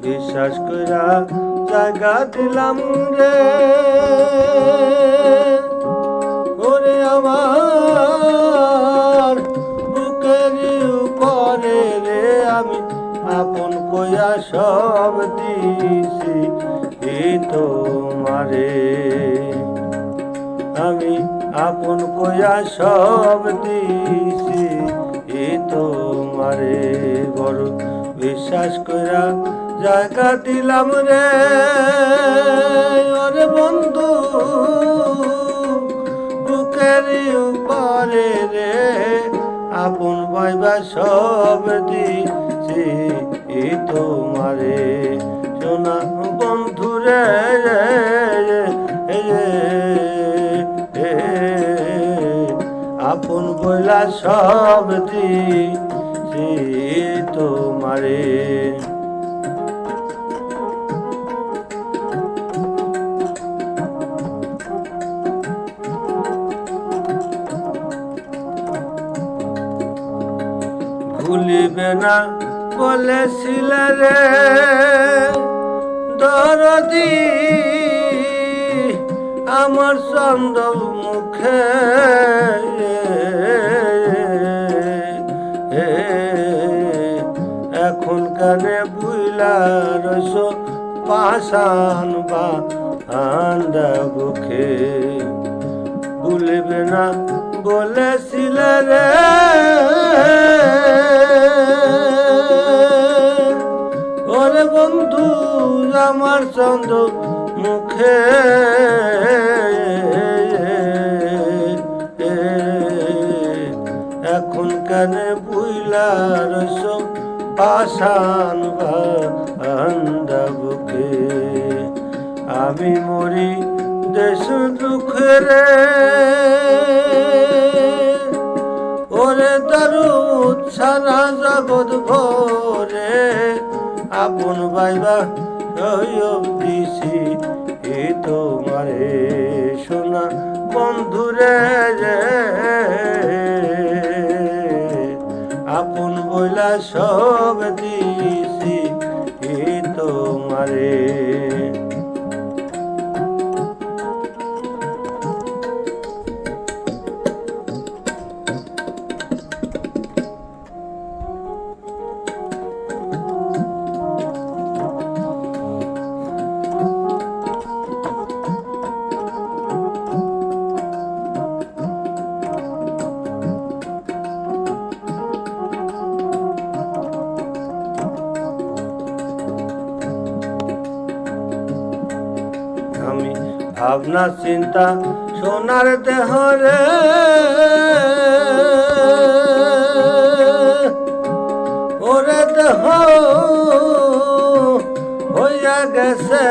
বিশ্বাস কইরা জায়গা দিলাম রে, ওরে আমার বুকের উপরে রে, আমি আপন কইয়া সব দিছি এই তোমারে, আমি আপন কইয়া সব দিছি এই তোমারে। বড় বিশ্বাস কইরা জায়গা দিলাম রে, ওরে বন্ধু বুকের উপরে রে, আপন ভাইবা সব দিছি এই তোমারে। সোনা বন্ধু রে, আপন বইলা সব দিছি তোমারে। ভুলিবে না বলেছিলে রে দরদি আমার চন্দ্র মুখে, এখন কানে বুইলা রইছ পাষাণ বান্ধা বুকে। ভুলিবে না বলেছিলে রে ওরে বন্ধু আমার চন্দ্র মুখে, এখন কানে বুইলা রইছ পাষাণ বান্ধা বুকে। আমি মরি দেশ দুঃখে রে, ওরে দারু ছাড়া জগৎ ভরে, আপন ভাইবা সব দিছি এই তোমারে। সোনা বন্ধুরে রে, আপন বইলা সব দিছি এই তোমারে। আমি ভাবনা চিন্তা সোনার দেহ রে, ওরে দেহ হইয়া গেছে